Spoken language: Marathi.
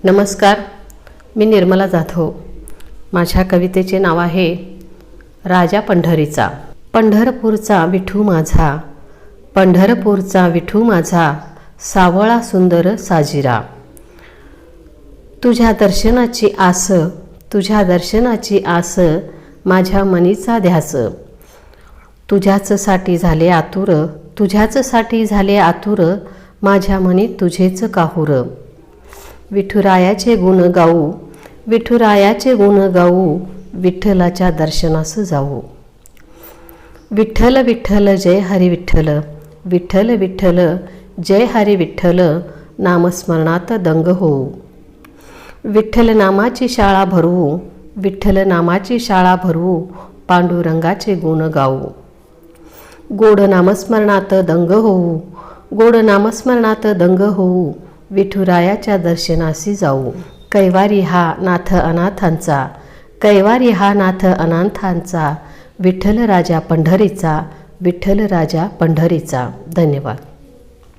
नमस्कार, मी निर्मला जाधव। माझ्या कवितेचे नाव आहे राजा पंढरीचा। पंढरपूरचा विठू माझा, पंढरपूरचा विठू माझा, सावळा सुंदर साजिरा। तुझ्या दर्शनाची आस, तुझ्या दर्शनाची आस, माझ्या मनीचा ध्यास। तुझ्याच साठी झाले आतुर, तुझ्याच साठी झाले आतुर, माझ्या मनी तुझेच काहूर। विठुरायाचे गुण गाऊ, विठुरायाचे गुण गाऊ, विठ्ठलाच्या दर्शनास जाऊ। विठ्ठल विठ्ठल जय हरी विठ्ठल, विठ्ठल विठ्ठल जय हरी विठ्ठल, नामस्मरणात दंग होऊ। विठ्ठल नामाची शाळा भरवू, विठ्ठल नामाची शाळा भरवू, पांडुरंगाचे गुण गाऊ। गोड नामस्मरणात दंग होऊ, गोड नामस्मरणात दंग होऊ, विठुरायाच्या दर्शनासी जाऊ। कैवारी हा नाथ अनाथांचा, कैवारी हा नाथ अनाथांचा, विठ्ठल राजा पंढरीचा, विठ्ठल राजा पंढरीचा। धन्यवाद।